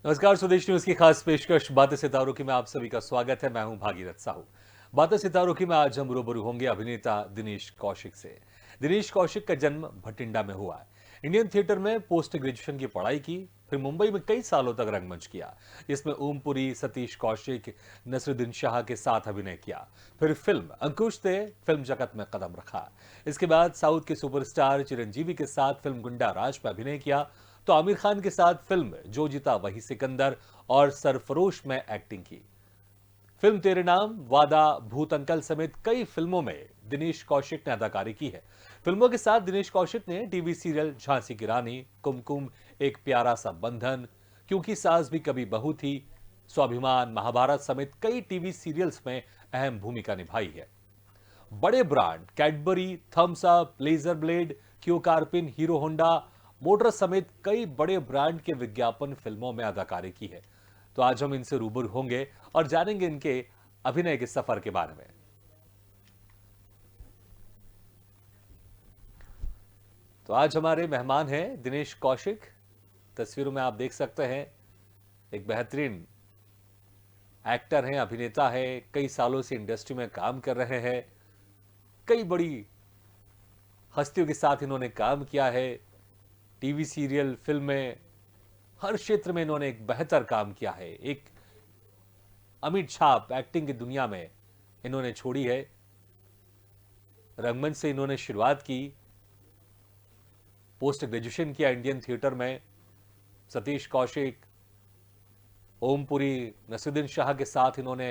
नमस्कार, स्वदेश न्यूज की खास पेशकश बातें सितारों की में आप सभी का स्वागत है। मैं हूं भागीरथ साहू। बातें सितारों की में आज हम रूबरू होंगे अभिनेता दिनेश कौशिक से। दिनेश कौशिक का जन्म भटिंडा में हुआ है। इंडियन थिएटर में पोस्ट ग्रेजुएशन की पढ़ाई की, फिर मुंबई में कई सालों तक रंगमंच किया, जिसमें ओमपुरी, सतीश कौशिक, नसरुद्दीन शाह के साथ अभिनय किया। फिर फिल्म अंकुश से फिल्म जगत में कदम रखा। इसके बाद साउथ के सुपरस्टार चिरंजीवी के साथ फिल्म गुंडा राज में अभिनय किया, तो आमिर खान के साथ फिल्म जो जीता वही सिकंदर और सरफरोश में एक्टिंग की। फिल्म तेरे नाम, वादा, भूत अंकल समेत कई फिल्मों में दिनेश कौशिक ने अदाकारी की है। फिल्मों के साथ दिनेश कौशिक ने टीवी सीरियल झांसी की रानी, कुमकुम, एक प्यारा सा बंधन, क्योंकि सास भी कभी बहू थी, स्वाभिमान, महाभारत समेत कई टीवी सीरियल्स में अहम भूमिका निभाई है। बड़े brand Cadbury, Thums Up, laser blade, क्यू कार्पिन, हीरो होंडा मोटर समेत कई बड़े ब्रांड के विज्ञापन फिल्मों में अदाकारी की है। तो आज हम इनसे रूबरू होंगे और जानेंगे इनके अभिनय के सफर के बारे में। तो आज हमारे मेहमान हैं दिनेश कौशिक। तस्वीरों में आप देख सकते हैं, एक बेहतरीन एक्टर हैं, अभिनेता है, कई सालों से इंडस्ट्री में काम कर रहे हैं। कई बड़ी हस्तियों के साथ इन्होंने काम किया है, टीवी सीरियल, फिल्में, हर क्षेत्र में इन्होंने एक बेहतर काम किया है। एक अमिट छाप एक्टिंग की दुनिया में इन्होंने छोड़ी है। रंगमंच से इन्होंने शुरुआत की, पोस्ट ग्रेजुएशन किया इंडियन थिएटर में। सतीश कौशिक, ओमपुरी, नसरुद्दीन शाह के साथ इन्होंने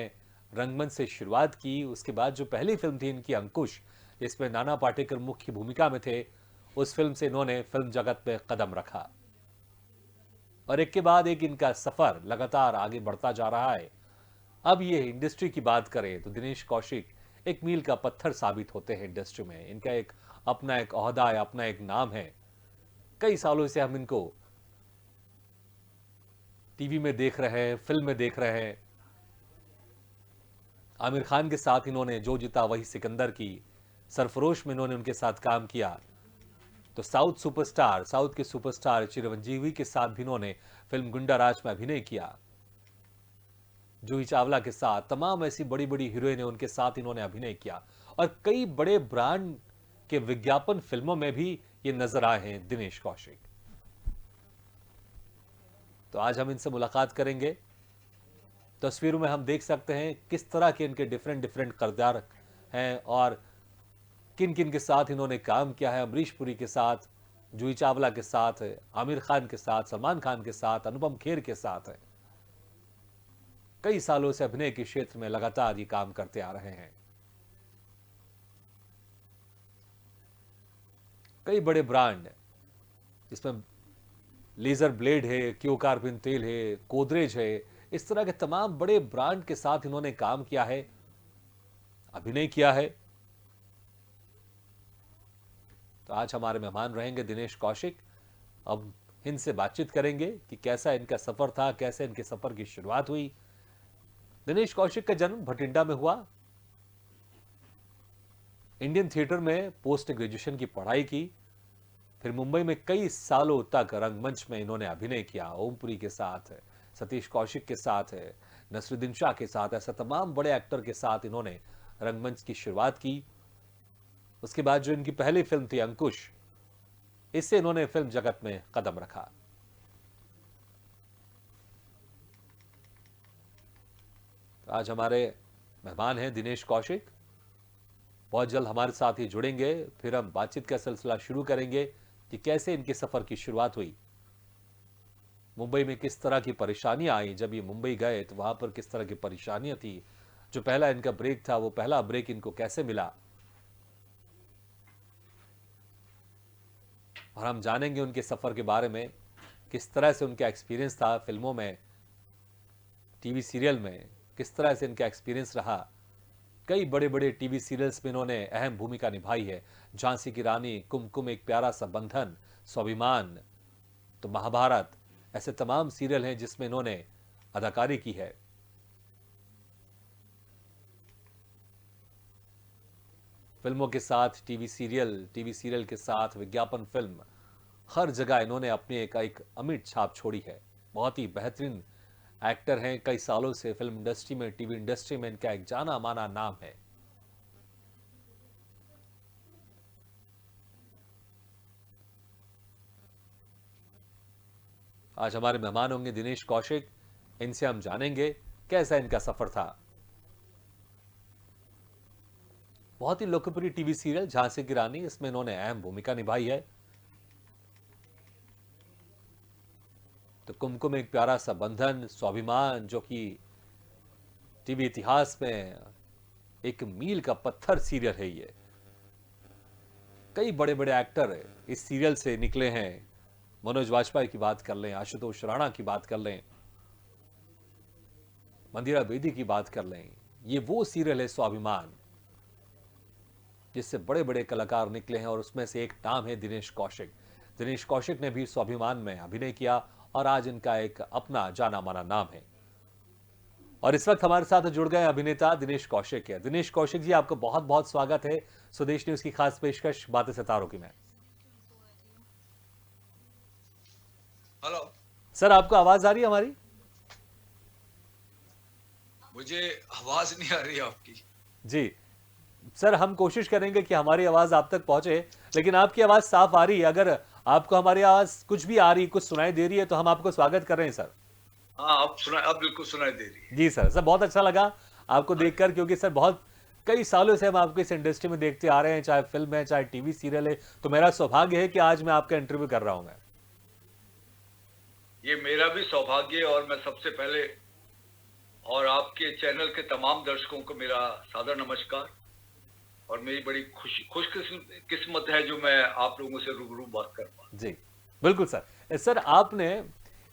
रंगमंच से शुरुआत की। उसके बाद जो पहली फिल्म थी इनकी अंकुश, जिसमें नाना पाटेकर मुख्य भूमिका में थे, उस फिल्म से इन्होंने फिल्म जगत में कदम रखा और एक के बाद एक इनका सफर लगातार आगे बढ़ता जा रहा है। अब ये इंडस्ट्री की बात करें तो दिनेश कौशिक एक मील का पत्थर साबित होते हैं इंडस्ट्री में। इनका एक अपना एक ओहदा है, अपना एक नाम है। कई सालों से हम इनको टीवी में देख रहे हैं, फिल्म में देख रहे हैं। आमिर खान के साथ इन्होंने जो जीता वही सिकंदर की, सरफरोश में इन्होंने उनके साथ काम किया। तो साउथ के सुपरस्टार चिरंजीवी के साथ भी इन्होंने फिल्म गुंडा राज में अभिनय किया। जूही चावला के साथ, तमाम ऐसी बड़ी बड़ी हीरोइन है, उनके साथ इन्होंने अभिनय किया और कई बड़े ब्रांड के विज्ञापन फिल्मों में भी ये नजर आए हैं दिनेश कौशिक। तो आज हम इनसे मुलाकात करेंगे। तस्वीरों में हम देख सकते हैं किस तरह के इनके डिफरेंट डिफरेंट किरदार हैं और किन किन के साथ इन्होंने काम किया है। अमरीश पुरी के साथ, जूही चावला के साथ, आमिर खान के साथ, सलमान खान के साथ, अनुपम खेर के साथ है। कई सालों से अभिनय के क्षेत्र में लगातार ये काम करते आ रहे हैं। कई बड़े ब्रांड, जिसमें लेजर ब्लेड है, क्यू कार्बिन तेल है, गोदरेज है, इस तरह के तमाम बड़े ब्रांड के साथ इन्होंने काम किया है, अभिनय किया है। तो आज हमारे मेहमान रहेंगे दिनेश कौशिक। अब इनसे बातचीत करेंगे कि कैसा इनका सफर था, कैसे इनके सफर की शुरुआत हुई। दिनेश कौशिक का जन्म भटिंडा में हुआ। इंडियन थिएटर में पोस्ट ग्रेजुएशन की पढ़ाई की, फिर मुंबई में कई सालों तक रंगमंच में इन्होंने अभिनय किया। ओमपुरी के साथ, सतीश कौशिक के साथ, नसरुद्दीन शाह के साथ, ऐसा तमाम बड़े एक्टर के साथ इन्होंने रंगमंच की शुरुआत की। उसके बाद जो इनकी पहली फिल्म थी अंकुश, इससे इन्होंने फिल्म जगत में कदम रखा। तो आज हमारे मेहमान हैं दिनेश कौशिक। बहुत जल्द हमारे साथ ही जुड़ेंगे, फिर हम बातचीत का सिलसिला शुरू करेंगे कि कैसे इनके सफर की शुरुआत हुई, मुंबई में किस तरह की परेशानियां आई, जब ये मुंबई गए तो वहां पर किस तरह की परेशानियां थी, जो पहला इनका ब्रेक था वो पहला ब्रेक इनको कैसे मिला, और हम जानेंगे उनके सफर के बारे में, किस तरह से उनका एक्सपीरियंस था फिल्मों में, टीवी सीरियल में, किस तरह से इनका एक्सपीरियंस रहा। कई बड़े बड़े टीवी सीरियल्स में इन्होंने अहम भूमिका निभाई है। झांसी की रानी, कुमकुम एक प्यारा सा बंधन, स्वाभिमान, तो महाभारत, ऐसे तमाम सीरियल हैं जिसमें इन्होंने अदाकारी की है। फिल्मों के साथ टीवी सीरियल के साथ विज्ञापन फिल्म, हर जगह इन्होंने अपनी एक अमिट छाप छोड़ी है। बहुत ही बेहतरीन एक्टर हैं, कई सालों से फिल्म इंडस्ट्री में, टीवी इंडस्ट्री में इनका एक जाना माना नाम है। आज हमारे मेहमान होंगे दिनेश कौशिक। इनसे हम जानेंगे कैसा इनका सफर था। बहुत ही लोकप्रिय टीवी सीरियल झांसी की रानी, इसमें इन्होंने अहम भूमिका निभाई है। तो कुमकुम एक प्यारा सा बंधन, स्वाभिमान, जो कि टीवी इतिहास में एक मील का पत्थर सीरियल है। ये कई बड़े बड़े एक्टर इस सीरियल से निकले हैं। मनोज वाजपेयी की बात कर लें, आशुतोष राणा की बात कर लें, मंदिरा बेदी की बात कर लें। ये वो सीरियल है स्वाभिमान, जिससे बड़े बड़े कलाकार निकले हैं और उसमें से एक नाम है दिनेश कौशिक। दिनेश कौशिक ने भी स्वाभिमान में अभिनय किया और आज इनका एक अपना जाना माना नाम है। और इस वक्त हमारे साथ जुड़ गए अभिनेता दिनेश कौशिक है। दिनेश कौशिक जी, आपका बहुत बहुत स्वागत है स्वदेश न्यूज की खास पेशकश बातें सितारों की में। हेलो सर, आपको आवाज आ रही है हमारी? मुझे आवाज नहीं आ रही आपकी। जी सर, हम कोशिश करेंगे कि हमारी आवाज आप तक पहुंचे, लेकिन आपकी आवाज साफ आ रही है। अगर आपको हमारी आवाज कुछ भी आ रही, कुछ सुनाई दे रही है, तो हम आपको स्वागत कर रहे हैं सर। हाँ, अब बिल्कुल सुनाई दे रही है। जी सर, बहुत अच्छा लगा आपको देखकर, क्योंकि सर बहुत कई सालों से हम आपको इस इंडस्ट्री में देखते आ रहे हैं, चाहे फिल्म है चाहे टीवी सीरियल है। तो मेरा सौभाग्य है कि आज मैं आपका इंटरव्यू कर रहा हूं। मैं ये मेरा भी सौभाग्य है और मैं सबसे पहले और आपके चैनल के तमाम दर्शकों को मेरा सादर नमस्कार। और मेरी बड़ी खुशकिस्मत है जो मैं आप लोगों से रूबरू बात कर पा। जी बिल्कुल सर। सर, आपने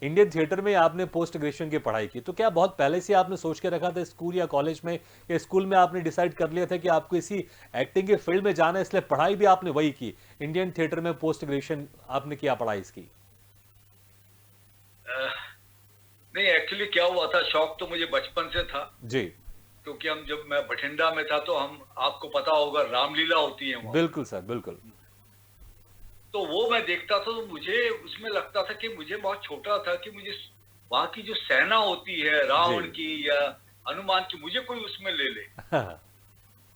इंडियन थिएटर में आपने पोस्ट ग्रेजुएशन की पढ़ाई की, तो क्या बहुत पहले से आपने सोच के रखा था स्कूल या कॉलेज में, या स्कूल में आपने डिसाइड कर लिया था कि आपको इसी एक्टिंग के फील्ड में जाना है, इसलिए पढ़ाई भी आपने वही की, इंडियन थिएटर में पोस्ट ग्रेजुएशन आपने किया पढ़ाई इसकी? नहीं, एक्चुअली क्या हुआ था, शौक तो मुझे बचपन से था जी, क्योंकि हम जब मैं बठिंडा में था तो हम, आपको पता होगा, रामलीला होती है वहाँ। बिल्कुल सर, बिल्कुल। तो वो मैं देखता था तो मुझे उसमें लगता था कि मुझे बहुत छोटा था कि मुझे वहां की जो सेना होती है रावण की या हनुमान की, मुझे कोई उसमें ले ले।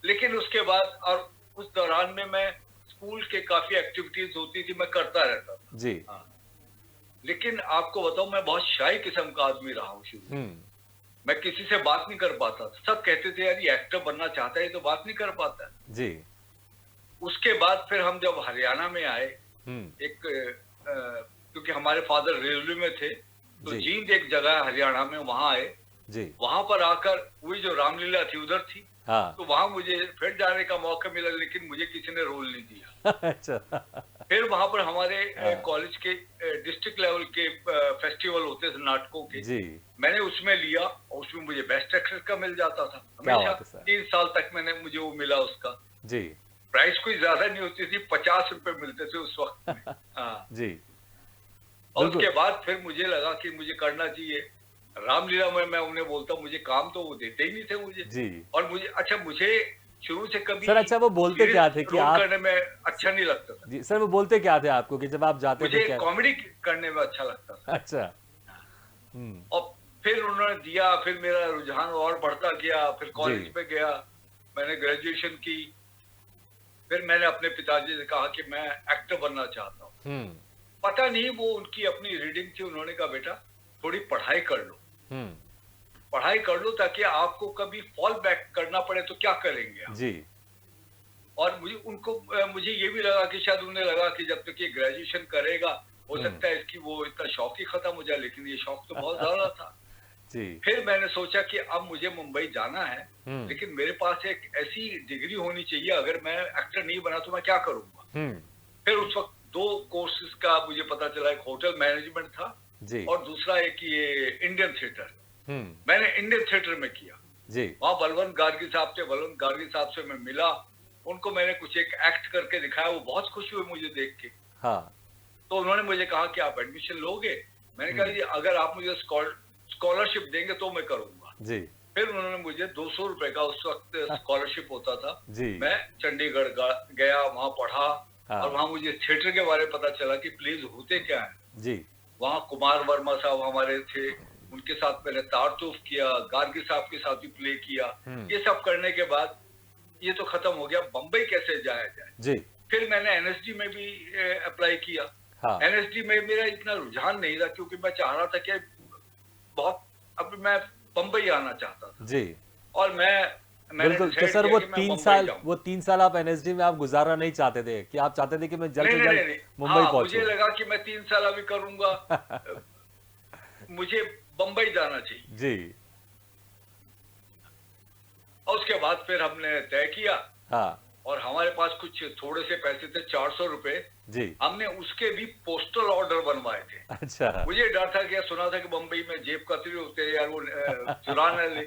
लेकिन उसके बाद और उस दौरान में मैं स्कूल के काफी एक्टिविटीज होती थी, मैं करता रहता था जी। हाँ। लेकिन आपको बताऊं, मैं बहुत शाई किस्म का आदमी रहा हूँ शुरू। मैं किसी से बात नहीं कर पाता था। सब कहते थे यार ये एक्टर बनना चाहता है, तो बात नहीं कर पाता जी। उसके बाद फिर हम जब हरियाणा में आए, एक क्योंकि हमारे फादर रेलवे में थे, तो जींद एक जगह हरियाणा में, वहां आए जी। वहां पर आकर वही जो रामलीला थी उधर थी। हाँ। तो वहां मुझे फिर जाने का मौका मिला, लेकिन मुझे किसी ने रोल नहीं दिया। अच्छा। फिर वहां पर हमारे कॉलेज के डिस्ट्रिक्ट लेवल के फेस्टिवल होते थे नाटकों के जी। मैंने उसमें लिया और उसमें मुझे बेस्ट एक्टर का मिल जाता था हमेशा। 3 साल तक मुझे वो मिला उसका जी। प्राइस कोई ज्यादा नहीं होती थी, 50 रुपए मिलते थे उस वक्त में। हाँ जी। और उसके बाद फिर मुझे लगा कि मुझे करना चाहिए रामलीला में। मैं उन्हें बोलता, मुझे काम तो वो देते ही नहीं थे मुझे जी। और मुझे शुरू से कभी सर, अच्छा वो बोलते क्या थे कि आप करने में अच्छा नहीं लगता था जी? सर, वो बोलते क्या थे आपको कि जब आप जाते थे? मुझे कॉमेडी करने में अच्छा लगता था। अच्छा। और फिर उन्होंने दिया, फिर मेरा रुझान और बढ़ता गया, फिर कॉलेज में गया, मैंने ग्रेजुएशन की। फिर मैंने अपने पिताजी से कहा कि मैं एक्टर बनना चाहता हूँ। पता नहीं वो उनकी अपनी रीडिंग थी, उन्होंने कहा बेटा थोड़ी पढ़ाई कर लो, पढ़ाई कर लो ताकि आपको कभी फॉल बैक करना पड़े तो क्या करेंगे आप जी। और मुझे ये भी लगा कि शायद उन्हें लगा कि जब तक ये ग्रेजुएशन करेगा हो सकता है इसकी वो इतना शौक ही खत्म हो जाए, लेकिन ये शौक तो बहुत ज्यादा था जी। फिर मैंने सोचा कि अब मुझे मुंबई जाना है, लेकिन मेरे पास एक ऐसी डिग्री होनी चाहिए, अगर मैं एक्टर नहीं बना तो मैं क्या करूंगा। फिर उस वक्त 2 कोर्सेज का मुझे पता चला, एक होटल मैनेजमेंट था जी। और दूसरा एक ये इंडियन थिएटर। मैंने इंडियन थिएटर में किया जी। वहां बलवंत गार्गी साहब से मैं मिला, उनको मैंने कुछ एक एक्ट करके दिखाया, वो बहुत खुश हुए मुझे देख के। हाँ। तो उन्होंने मुझे कहा कि आप एडमिशन लोगे? मैंने कहा जी अगर आप मुझे स्कॉलरशिप देंगे तो मैं करूंगा जी। फिर उन्होंने मुझे 200 रुपए का उस वक्त स्कॉलरशिप होता था जी। मैं चंडीगढ़ गया, वहां पढ़ा। हाँ। और वहां मुझे थिएटर के बारे में पता चला कि प्लीज होते क्या है जी। वहां कुमार वर्मा साहब हमारे थे, उनके साथ मैंने तारतूफ किया, गार्गी साहब के साथ भी प्ले किया। ये सब करने के बाद ये तो खत्म हो गया, बम्बई कैसे जाया जाए। जी। फिर मैंने एनएसडी में भी अप्लाई किया। हाँ। एनएसडी में मेरा इतना रुझान नहीं था, क्योंकि मैं चाह रहा था कि बहुत, अब मैं बम्बई आना चाहता था। जी और मैंने बिल्कुल। तो डिसाइड सर किया वो कि मैं तीन मुंबई साल जाऊं। वो 3 साल आप एनएसडी में आप गुजारना नहीं चाहते थे, कि आप चाहते थे कि मैं जल्द नहीं से नहीं जल्द नहीं, मुंबई हाँ, पहुंचूं। मुझे लगा कि मैं 3 साल अभी करूंगा, मुझे बम्बई जाना चाहिए। जी। और उसके बाद फिर हमने तय किया, हाँ। और हमारे पास कुछ थोड़े से पैसे थे, 400 रुपए। जी। हमने उसके भी पोस्टल ऑर्डर बनवाए थे। अच्छा। मुझे डर था कि सुना था कि बम्बई में जेब कतरी होते हैं यार, वो चुरा न ले।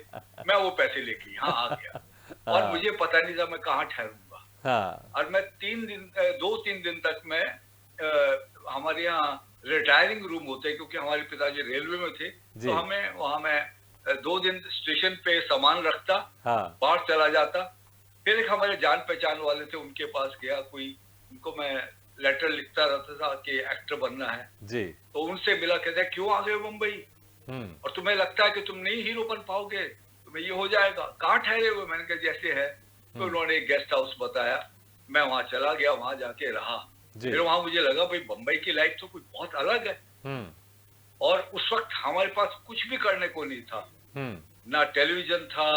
मैं वो पैसे लेके यहाँ आ गया, और हाँ। मुझे पता नहीं था मैं कहाँ ठहरूंगा। हाँ। और मैं 2-3 दिन तक मैं हमारे यहाँ रिटायरिंग रूम होते हैं, क्योंकि हमारे पिताजी रेलवे में थे, जी। तो हमें वहां मैं 2 दिन स्टेशन पे सामान रखता, हाँ। बाहर चला जाता। फिर एक हमारे जान पहचान वाले थे, उनके पास गया, कोई उनको मैं लेटर लिखता रहता था कि एक्टर बनना है। जी। तो उनसे मिला, कहते हैं क्यों आ गए मुंबई, और तुम्हें लगता है कि तुम नहीं हीरो बन पाओगे, तुम्हें ये हो जाएगा, कहाँ ठहरे हुए। मैंने कहा जैसे है। तो उन्होंने एक गेस्ट हाउस बताया, मैं वहां चला गया, वहां जाके रहा। जी। फिर वहां मुझे लगा भाई बम्बई की लाइफ तो कुछ बहुत अलग है। और उस वक्त हमारे पास कुछ भी करने को नहीं था, ना टेलीविजन था,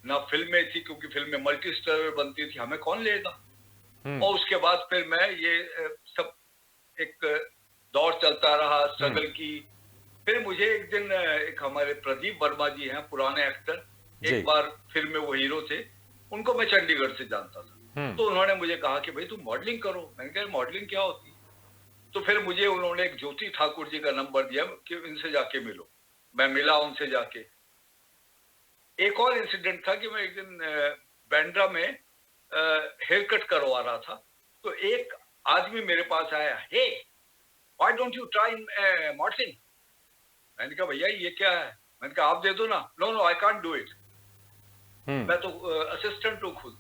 ना फिल्में थी, क्योंकि फिल्में मल्टी स्टारर बनती थी, हमें कौन लेगा। और उसके बाद फिर मैं ये सब एक दौर चलता रहा स्ट्रगल की। फिर मुझे एक दिन एक हमारे प्रदीप वर्मा जी हैं, पुराने एक्टर, जी। एक बार फिल्म में वो हीरो थे, उनको मैं चंडीगढ़ से जानता था। तो उन्होंने मुझे कहा कि भाई तुम मॉडलिंग करो। मैंने कहा मॉडलिंग क्या होती है। तो फिर मुझे उन्होंने एक ज्योति ठाकुर जी का नंबर दिया कि इनसे जाके मिलो। मैं मिला उनसे जाके। एक और इंसिडेंट था कि मैं एक दिन बांद्रा में हेयर कट करवा रहा था, तो एक आदमी मेरे पास आया, hey why don't you try modelling. मैंने कहा भैया ये क्या है। मैंने कहा आप दे दो ना। No no I can't do it, मैं तो असिस्टेंट हूँ खुद।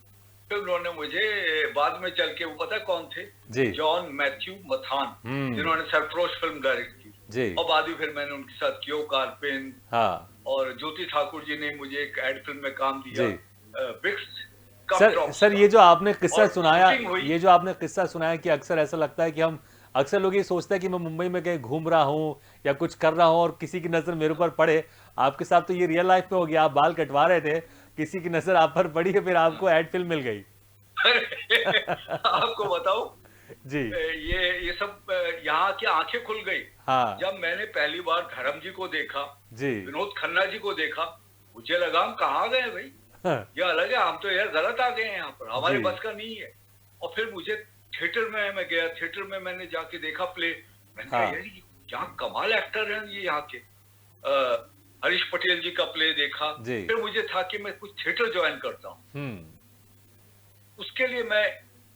फिर उन्होंने मुझे बाद में चल के, वो पता कौन थे, जॉन मैथ्यू मथान, जिन्होंने सरफरोश फिल्म डायरेक्ट की। जी। और बाद में फिर मैंने उनके साथ कियो कार्पिन, हाँ। और ज्योति ठाकुर जी ने मुझे एक एड फिल्म में काम दिया, बिक्स सर ये जो आपने किस्सा और सुनाया, शूटिंग हुई। ये जो आपने किस्सा सुनाया कि अक्सर ऐसा लगता है कि हम अक्सर लोग ये सोचते हैं कि मैं मुंबई में कहीं घूम रहा हूँ या कुछ कर रहा हूँ और किसी की नजर मेरे ऊपर पड़े। आपके साथ तो ये रियल लाइफ में हो गया, आप बाल कटवा रहे थे, किसी की नजर आप पर पड़ी है, फिर आपको एड फिल्म मिल गई। आपको बताओ जी। ये सब यहाँ की आंखें खुल गई। हाँ। जब मैंने पहली बार धर्म जी को देखा, जी। विनोद खन्ना जी को देखा, मुझे लगा हम कहाँ गए भाई, ये अलग है, हम तो यार गलत आ गए हैं यहाँ पर, हमारे बस का नहीं है। और फिर मुझे थिएटर में मैं गया, थिएटर में मैंने जाके देखा प्ले। मैंने कहा यार ये क्या कमाल एक्टर हैं ये यहाँ के। हरीश पटेल जी का प्ले देखा। फिर मुझे था कि मैं कुछ थिएटर ज्वाइन करता हूँ। उसके लिए मैं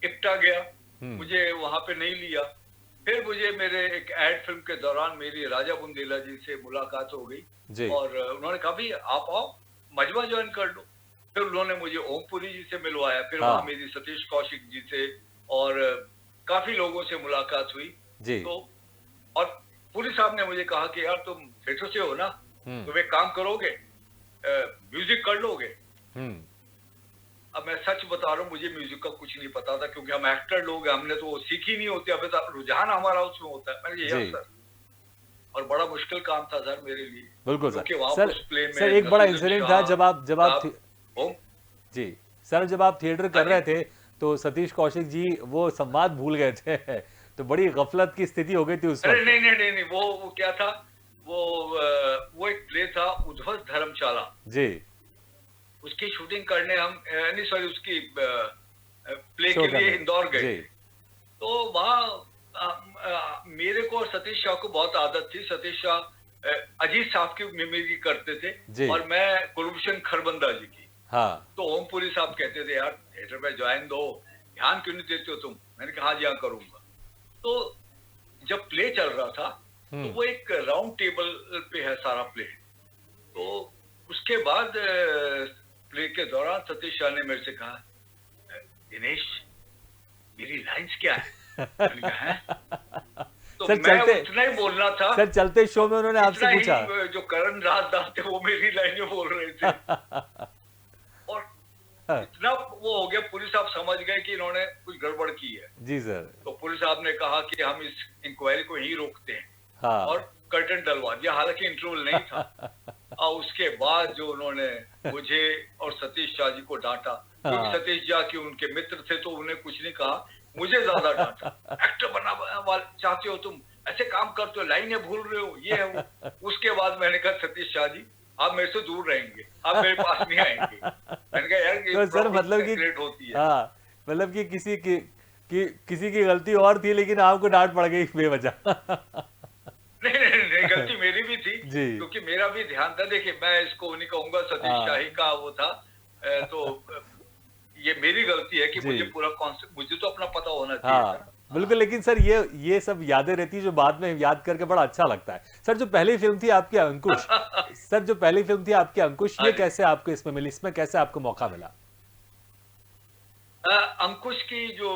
इक्टा गया, मुझे वहां पे नहीं लिया। फिर मुझे मेरे एक एड फिल्म के दौरान मेरी राजा बुंदेला जी से मुलाकात हो गई, और उन्होंने कहा भी आप आओ मजमा ज्वाइन कर लो। फिर उन्होंने मुझे ओमपुरी जी से मिलवाया। फिर वहां मेरी सतीश कौशिक जी से और काफी लोगों से मुलाकात हुई। तो और पुरी साहब ने मुझे कहा कि यार तुम थिएटर से हो ना, तुम एक काम करोगे, म्यूजिक कर लोगे। अब मैं सच बता रहा हूँ, मुझे म्यूजिक का कुछ नहीं पता था, क्योंकि हम एक्टर लोग हैं, हमने तो वो सीखी नहीं होती। अभी तो रुझान हमारा उसमें होता है। मैंने कहा सर, और बड़ा मुश्किल काम था सर मेरे लिए। बिल्कुल सर, सर एक बड़ा इंसिडेंट था जब आप जी सर, जब आप थिएटर कर रहे थे तो सतीश कौशिक जी वो संवाद भूल गए थे, तो बड़ी गफलत की स्थिति हो गई थी उस वक्त। नहीं, वो क्या था, वो एक प्ले था उध्वस्त धर्मशाला जी, उसकी शूटिंग करने हम नहीं सॉरी उसकी प्ले के लिए इंदौर गए। तो वहाँ मेरे को और सतीश शाह को बहुत आदत थी। सतीश शाह अजीत साहब की मिमिक्री करते थे और मैं कुलभूषण खरबंदा जी की। हाँ। तो ओमपुरी साहब कहते थे यार थिएटर में ज्वाइन दो, ध्यान क्यों नहीं देते हो तुम। मैंने कहा हाँ जी हाँ करूंगा। तो जब प्ले चल रहा था तो वो एक राउंड टेबल पे है सारा प्ले। तो उसके बाद प्ले के दौरान सतीश शाह ने मेरे से कहा दिनेश मेरी लाइंस क्या है। मैंने कहा है? तो सर मैं चलते उतना ही बोलना था, सर चलते शो में उन्होंने इतना आपसे पूछा। ही जो करण राजदास थे वो मेरी लाइनें बोल रहे थे। और इतना वो हो गया, पुलिस साहब समझ गए कि इन्होंने कुछ गड़बड़ की है। जी सर। तो पुलिस साहब ने कहा कि हम इस इंक्वायरी को यहीं रोकते हैं, हाँ। और कर्टन डलवा दिया, हालांकि इंटरवल नहीं था। और उसके बाद जो उन्होंने मुझे और सतीश शाह जी को डांटा, क्योंकि हाँ। सतीश शाह के उनके मित्र थे तो उन्हें कुछ नहीं कहा, मुझे ज्यादा डांटा। एक्टर बनना चाहते हो तुम, ऐसे काम करते हो, लाइनें भूल रहे हो, ये है वो। उसके बाद मैंने कहा सतीश शाह जी आप मेरे से दूर रहेंगे, आप मेरे पास नहीं आएंगे। मैंने कहा यार ये तो सर मतलब कि क्रिएट होती है। हाँ, मतलब कि किसी की गलती और थी लेकिन आपको डांट पड़ गई बेवजह। नहीं नहीं नहीं, गलती मेरी भी थी, जी। क्योंकि मेरा भी ध्यान था। देखिए मैं इसको नहीं कहूंगा सतीश हाँ। शाही का वो था, तो ये मेरी गलती है कि जी। मुझे पूरा कॉन्सेप्ट, मुझे तो अपना पता होना चाहिए था। हाँ बिल्कुल, लेकिन सर ये सब यादें रहती है जो बाद में याद करके बड़ा अच्छा लगता है। सर जो पहली फिल्म थी आपकी अंकुश, सर जो पहली फिल्म थी आपकी अंकुश, हाँ ये जी। कैसे आपको इसमें मिली, इसमें कैसे आपको मौका मिला? अंकुश की जो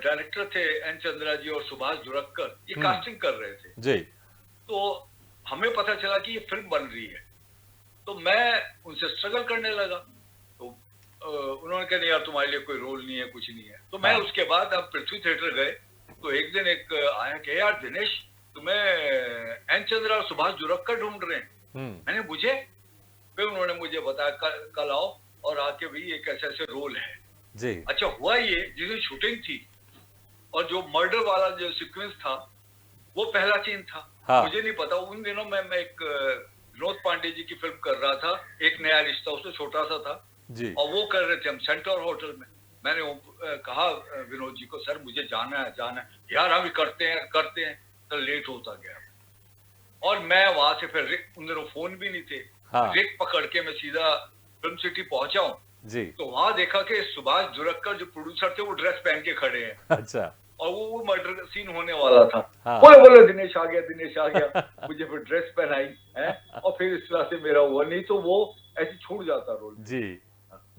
डायरेक्टर थे एन चंद्रा जी और सुभाष जुरक्कर, ये कास्टिंग कर रहे थे। जी। तो हमें पता चला कि ये फिल्म बन रही है, तो मैं उनसे स्ट्रगल करने लगा। तो उन्होंने कहा नहीं यार तुम्हारे लिए कोई रोल नहीं है, कुछ नहीं है। तो मैं हाँ। उसके बाद अब पृथ्वी थिएटर गए, तो एक दिन एक आया कि यार दिनेश तुम्हें एन चंद्रा और सुभाष जुरक्कर ढूंढ रहे हैं। मैंने मुझे, फिर उन्होंने मुझे बताया कल आओ और आके भी एक ऐसे ऐसे रोल है। जी। अच्छा हुआ ये, जिस दिन शूटिंग थी और जो मर्डर वाला जो सीक्वेंस था वो पहला सीन था। हाँ। मुझे नहीं पता, उन दिनों मैं एक विनोद पांडे जी की फिल्म कर रहा था, एक नया रिश्ता, उसमें छोटा सा था, जी। और वो कर रहे थे हम सेंट्रल होटल में। मैंने कहा विनोद जी को सर मुझे जाना है यार, हम करते हैं। तो लेट होता गया, और मैं वहां से फिर उन दिनों फोन भी नहीं थे, हाँ। रिक पकड़ के मैं सीधा फिल्म सिटी पहुंचा हूँ। जी। तो वहां देखा कि सुभाष जुरक्कर जो प्रोड्यूसर थे वो ड्रेस पहन के खड़े हैं, अच्छा। और वो मर्डर सीन होने वाला था। हाँ। बोले दिनेश आ गया। मुझे फिर ड्रेस पहनाई है, और फिर इस तरह से मेरा हुआ, नहीं तो वो ऐसे छूट जाता रोल। जी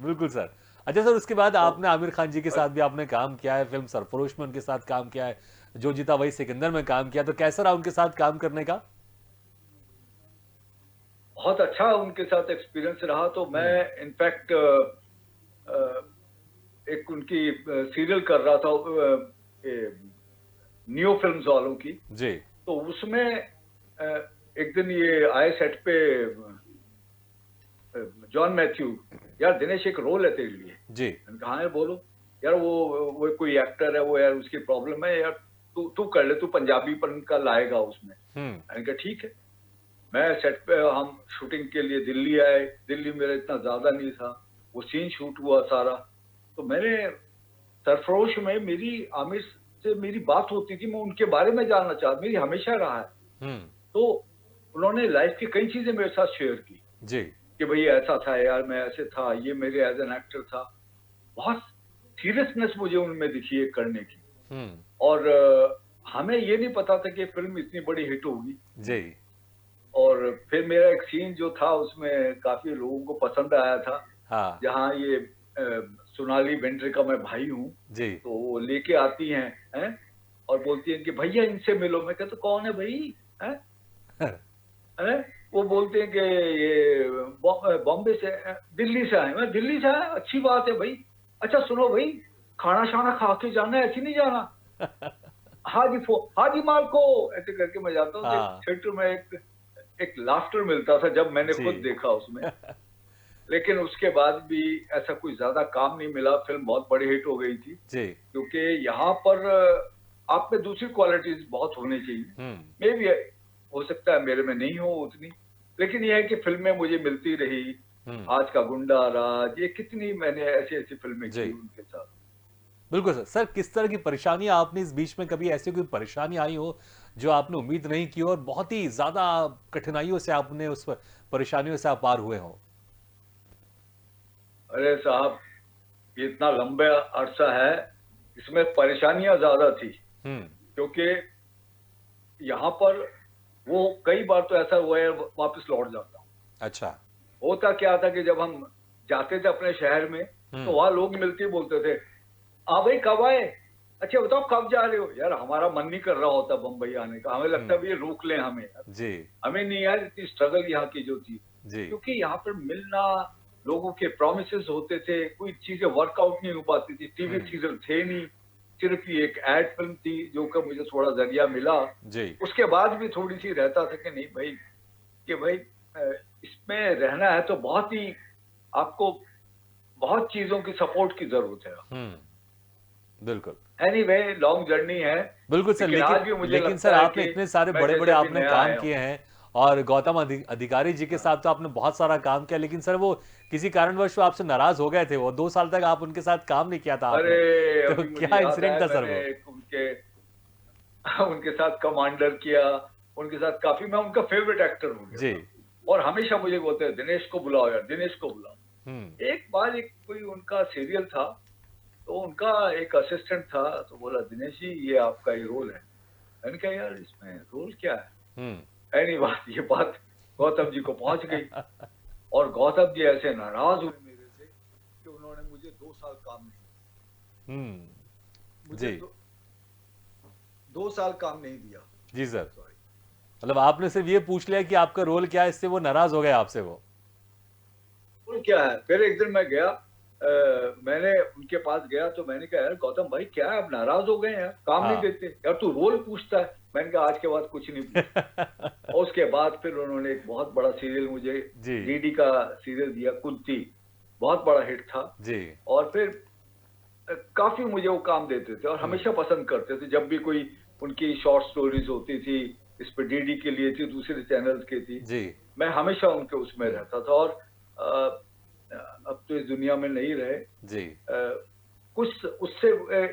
बिल्कुल सर। अच्छा सर, उसके बाद तो आपने आमिर खान जी के साथ भी आपने काम किया है, फिल्म सरफरोश में उनके साथ काम किया है, जो जीता वही सिकंदर में काम किया, तो कैसा रहा उनके साथ काम करने का? बहुत अच्छा उनके साथ एक्सपीरियंस रहा। तो मैं इनफैक्ट एक उनकी सीरियल कर रहा था न्यू फिल्म्स वालों की। जी। तो उसमें एक दिन ये आए सेट पे जॉन मैथ्यू, यार दिनेश एक रोल है तेरे लिए। जी। मैंने कहा है बोलो। यार वो कोई एक्टर है, वो यार उसकी प्रॉब्लम है यार, तू कर ले, तू पंजाबीपन का लाएगा उसमें। मैंने कहा ठीक है। मैं सेट पे, हम शूटिंग के लिए दिल्ली आए, दिल्ली मेरा इतना ज्यादा नहीं था, वो सीन शूट हुआ सारा। तो मैंने सरफरोश में मेरी आमिर से मेरी बात होती थी, मैं उनके बारे में जानना चाहता, मेरी हमेशा रहा है। तो उन्होंने लाइफ की कई चीजें मेरे साथ शेयर की जी। कि भाई ऐसा था यार, मैं ऐसे था, ये मेरे एज एन एक्टर था। बहुत सीरियसनेस मुझे उनमें दिखी है करने की। और हमें ये नहीं पता था कि फिल्म इतनी बड़ी हिट होगी। जी। और फिर मेरा एक सीन जो था उसमें काफी लोगों को पसंद आया था। हाँ। जहाँ ये सोनाली बेंद्रे का मैं भाई हूँ, जी। तो वो लेके आती हैं और बोलती हैं कि भैया इनसे मिलो। मैं कहता कौन है भाई? हैं? वो बोलते हैं कि ये बॉम्बे से, दिल्ली से आए। मैं दिल्ली से आया, अच्छी बात है भाई। अच्छा सुनो भाई, खाना शाना खा के जाना है, ऐसे नहीं जाना। हाजी माल को, ऐसे करके मैं जाता हूँ। हाँ। थिएटर में एक लाफ्टर मिलता था जब मैंने जी। खुद देखा उसमें। लेकिन उसके बाद भी ऐसा कोई ज्यादा काम नहीं मिला, फिल्म बहुत बड़ी हिट हो गई थी। जी। क्योंकि यहाँ पर आप में दूसरी क्वालिटीज बहुत होनी चाहिए। मे भी हो सकता है मेरे में नहीं हो उतनी, लेकिन यह है कि फिल्में मुझे मिलती रही। आज का गुंडा राज, ये कितनी मैंने ऐसी ऐसी फिल्में जी। की उनके साथ। बिल्कुल सर। सर किस तरह की परेशानियां आपने इस बीच में, कभी ऐसी कोई परेशानी आई हो जो आपने उम्मीद नहीं की और बहुत ही ज्यादा कठिनाइयों से आपने उस परेशानियों से आप पार हुए हो? अरे साहब, ये इतना लंबा अरसा है, इसमें परेशानियां ज्यादा थी। क्योंकि यहाँ पर वो कई बार तो ऐसा हुआ है वापस लौट जाता हूँ। अच्छा। होता क्या था कि जब हम जाते थे अपने शहर में, तो वहां लोग मिलते बोलते थे आ भाई कब आए, अच्छा बताओ कब जा रहे हो? यार हमारा मन नहीं कर रहा होता बम्बई आने का, हमें लगता है हम्म। भैया रोक लें हमें यार। जी। हमें नहीं यार इतनी स्ट्रगल यहाँ की जो थी, जी। क्योंकि यहाँ पर मिलना, लोगों के प्रोमिसेस होते थे, कोई चीजें वर्कआउट नहीं हो पाती थी, टीवी हम्म। सीरियल थे नहीं, सिर्फ ये एक एड फिल्म थी जो कि मुझे थोड़ा जरिया मिला। जी। उसके बाद भी थोड़ी सी रहता था कि नहीं भाई, कि भाई इसमें रहना है तो बहुत ही आपको बहुत चीजों की सपोर्ट की जरूरत है। बिल्कुल। एनीवे लॉन्ग जर्नी है, बिल्कुल सर, लेकिन आज लेकिन भी मुझे लेकिन सर लगता है आपने कि इतने सारे मैं बड़े-बड़े जैसे अभी आपने नया काम आया हूँ। किए हैं और गौतम अधिकारी जी के हाँ। साथ तो आपने बहुत सारा काम किया, लेकिन सर वो किसी कारणवश वो आपसे नाराज हो गए थे, वो 2 साल तक आप उनके साथ काम नहीं किया था अरे आपने। तो अभी मुझे क्या याद इंसिडेंट आया, था सर मैंने वो? उनके उनके साथ कमांडर किया, उनके साथ काफी, मैं उनका फेवरेट एक्टर हो गया जी। था। और हमेशा मुझे बोलते हैं दिनेश को बुलाओ यार, दिनेश को बुलाओ। हुँ। एक बार एक कोई उनका सीरियल था, तो उनका एक असिस्टेंट था, तो बोला दिनेश जी ये आपका ही रोल है। मैंने कहा यार इसमें रोल क्या है? हुँ। एनी बात, ये बात गौतम जी को पहुंच गई, और गौतम जी ऐसे नाराज हुए मेरे से कि उन्होंने मुझे 2 साल काम नहीं, हुँ। मुझे जी। 2 साल काम नहीं दिया। जी सर। सॉरी। मतलब आपने सिर्फ ये पूछ लिया कि आपका रोल क्या है, इससे वो नाराज हो गए आपसे वो? और क्या है, फिर एक दिन मैं गया, मैंने उनके पास गया तो मैंने कहा यार गौतम भाई क्या है, अब नाराज हो गए हैं, काम नहीं हाँ। देते यार, तू रोल पूछता है। मैंने कहा आज के बाद कुछ नहीं पूछता। और उसके बाद फिर उन्होंने एक बहुत बड़ा सीरियल मुझे, जी। डीडी का सीरियल दिया, कुंती, बहुत बड़ा हिट था। जी। और फिर काफी मुझे वो काम देते थे और हुँ। हमेशा पसंद करते थे, जब भी कोई उनकी शॉर्ट स्टोरीज होती थी, इस पे डीडी के लिए थी, दूसरे चैनल्स की थी, जी। मैं हमेशा उनके उसमें हुँ। रहता था। और अब तो इस दुनिया में नहीं रहे। जी। कुछ उससे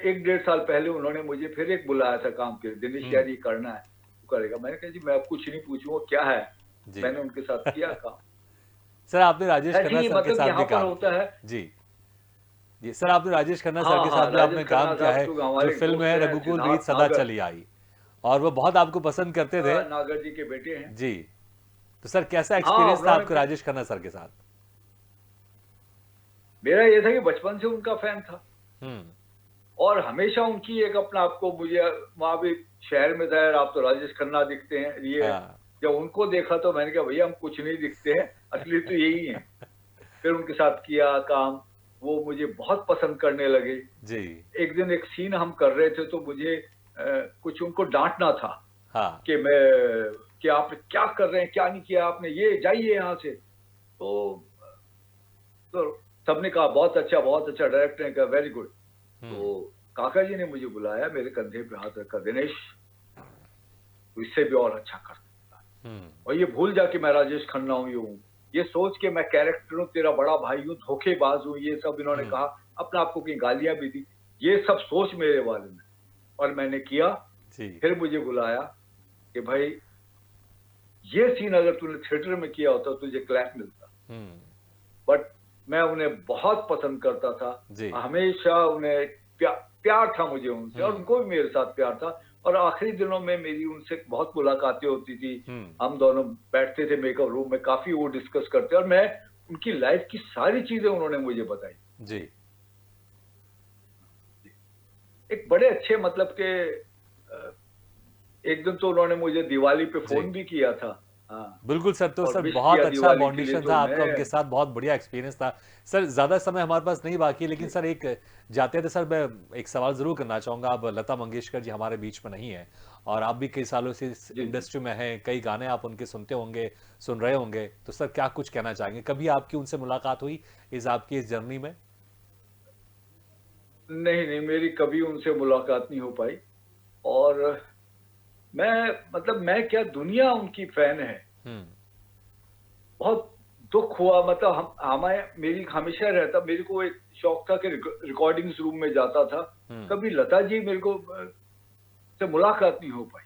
1 डेढ़ साल पहले उन्होंने मुझे फिर एक बुलाया था काम के लिए, दिनेश हुँ। यार ये करना है, तू करेगा? मैंने कहा जी मैं अब कुछ नहीं पूछूंगा क्या है। जी। मैंने उनके साथ किया काम। सर आपने राजेश ऐसे खन्ना ही सर के मतलब साथ यहाँ भी पर काम होता किया। है। जी। जी, सर आपने राजेश खन्ना सर हाँ के साथ हाँ, भी राजेश आपने काम खन्ना किया साहब है, तो जो हमारे एक फ़िल्म दोस्त है हैं, रघुकुल रीत सिद्धार्थ सदा नागर। चली आई, और वो बहुत आपको पसंद करते थे। नागर जी के बेटे हैं। जी। तो सर कैसा हाँ एक्सपीरियंस था उन्होंने आपका राजेश खन्ना सर के साथ? मेरा ये था कि बचपन से उनका फैन था, हुँ। और हमेशा उनकी एक अपना आपको, मुझे वहां भी शहर में था यार, आप तो राजेश खन्ना दिखते हैं ये है। हाँ। जब उनको देखा तो मैंने कहा भैया हम कुछ नहीं दिखते हैं, असली तो यही है। फिर उनके साथ किया काम, वो मुझे बहुत पसंद करने लगे। जी। एक दिन एक सीन हम कर रहे थे तो मुझे कुछ उनको डांटना था हाँ। कि मैं, कि आप क्या कर रहे हैं, क्या नहीं किया आपने, ये जाइए यहाँ से। तो सबने कहा बहुत अच्छा डायरेक्टर है, कहा वेरी गुड। हुँ। तो काका जी ने मुझे बुलाया, मेरे कंधे पे हाथ रखा, दिनेश तू इससे भी और अच्छा कर सकता है, हुँ। और ये भूल जा कि मैं राजेश खन्ना हूँ, ये हूँ, ये सोच के मैं कैरेक्टर हूँ, तेरा बड़ा भाई हूँ, धोखेबाज हूँ, ये सब इन्होंने हुँ। कहा। अपने आप को कहीं गालियां भी दी, ये सब सोच मेरे बारे में, और मैंने किया। जी। फिर मुझे बुलाया कि भाई ये सीन अगर तूने थिएटर में किया होता तुझे क्लैप मिलता। हुँ। बट मैं उन्हें बहुत पसंद करता था, जी। हमेशा उन्हें प्यार था मुझे उनसे, और हुँ। उनको भी मेरे साथ प्यार था। और आखिरी दिनों में मेरी उनसे बहुत मुलाकातें होती थी, हुँ। हम दोनों बैठते थे मेकअप रूम में, काफी वो डिस्कस करते, और मैं उनकी लाइफ की सारी चीजें उन्होंने मुझे बताई। जी। एक बड़े अच्छे मतलब के एक दिन तो उन्होंने मुझे दिवाली पे जी। फोन भी किया था। हाँ, बिल्कुल सर, तो और सर विश बहुत किया अच्छा दिवाली के लिए, बॉन्डिशन था तो आपका मैं, उनके साथ, बहुत बढ़िया एक्सपीरियंस था। सर ज़्यादा समय हमारे पास नहीं बाकी है, लेकिन जी सर एक जाते-जाते सर मैं एक सवाल ज़रूर करना चाहूँगा। अब लता मंगेशकर जी हमारे बीच में नहीं है, और आप भी कई सालों से इस जी जी। इंडस्ट्री में हैं, कई गाने आप उनके सुनते होंगे, सुन रहे होंगे। तो सर क्या कुछ कहना चाहेंगे? कभी आपकी उनसे मुलाकात हुई आपकी इस जर्नी में? नहीं नहीं, मेरी कभी उनसे मुलाकात नहीं हो पाई। और मैं मतलब मैं क्या, दुनिया उनकी फैन है। हुँ। बहुत दुख हुआ, मतलब हम हमें, मेरी हमेशा रहता, मेरे को एक शौक था कि रिकॉर्डिंग्स रूम में जाता था, हुँ। कभी लता जी मेरे को से मुलाकात नहीं हो पाई।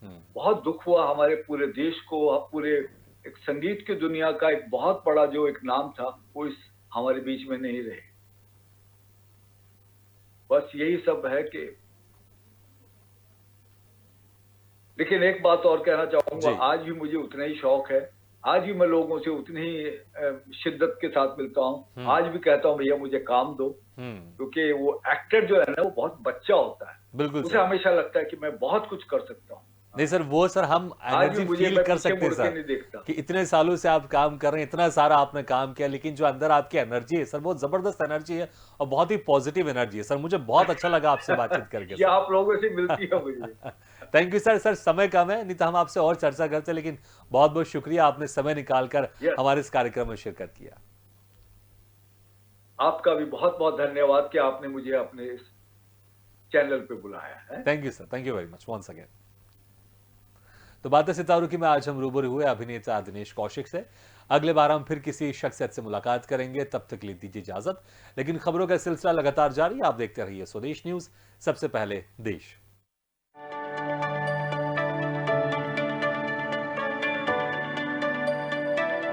हुँ। बहुत दुख हुआ हमारे पूरे देश को, पूरे एक संगीत की दुनिया का एक बहुत बड़ा जो एक नाम था, वो इस हमारे बीच में नहीं रहे। बस यही सब है कि, लेकिन एक बात और कहना चाहूंगा, जी। आज भी मुझे उतना ही शौक है, आज भी मैं लोगों से उतनी ही शिद्दत के साथ मिलता हूँ, हुँ। आज भी कहता हूँ भैया मुझे काम दो, हुँ। क्योंकि वो एक्टर जो है ना वो बहुत बच्चा होता है। बिल्कुल मुझे सर। हमेशा लगता है कि मैं बहुत कुछ कर सकता हूँ। नहीं सर, वो सर हम आज भी एनर्जी मुझे फील मैं कर पीछे सकते हैं मुड़ के सर, नहीं देखता। कि इतने सालों से आप काम कर रहे हैं, इतना सारा आपने काम किया, लेकिन जो अंदर आपकी एनर्जी है सर, बहुत ज़बरदस्त एनर्जी है और बहुत ही पॉजिटिव एनर्जी है। सर, मुझे बहुत अच्छा लगा आपसे बातचीत करके ये सर। आप लोगों से मिलती है मुझे। Thank you sir. सर, समय कम है, नहीं तो हम आपसे और चर्चा करते, लेकिन बहुत-बहुत शुक्रिया, आपने समय निकाल कर यस, हमारे इस कार्यक्रम में शिरकत किया। आपका भी बहुत-बहुत धन्यवाद कि आपने मुझे अपने इस चैनल पे बुलाया है। Thank you sir, thank you very much once again. तो बातें सितारों की में आज हम रूबरू हुए अभिनेता दिनेश कौशिक से। अगले बार हम फिर किसी शख्सियत से मुलाकात करेंगे, तब तक के लिए दीजिए इजाजत। लेकिन खबरों का सिलसिला लगातार जारी, आप देखते रहिए स्वदेश न्यूज, सबसे पहले देश।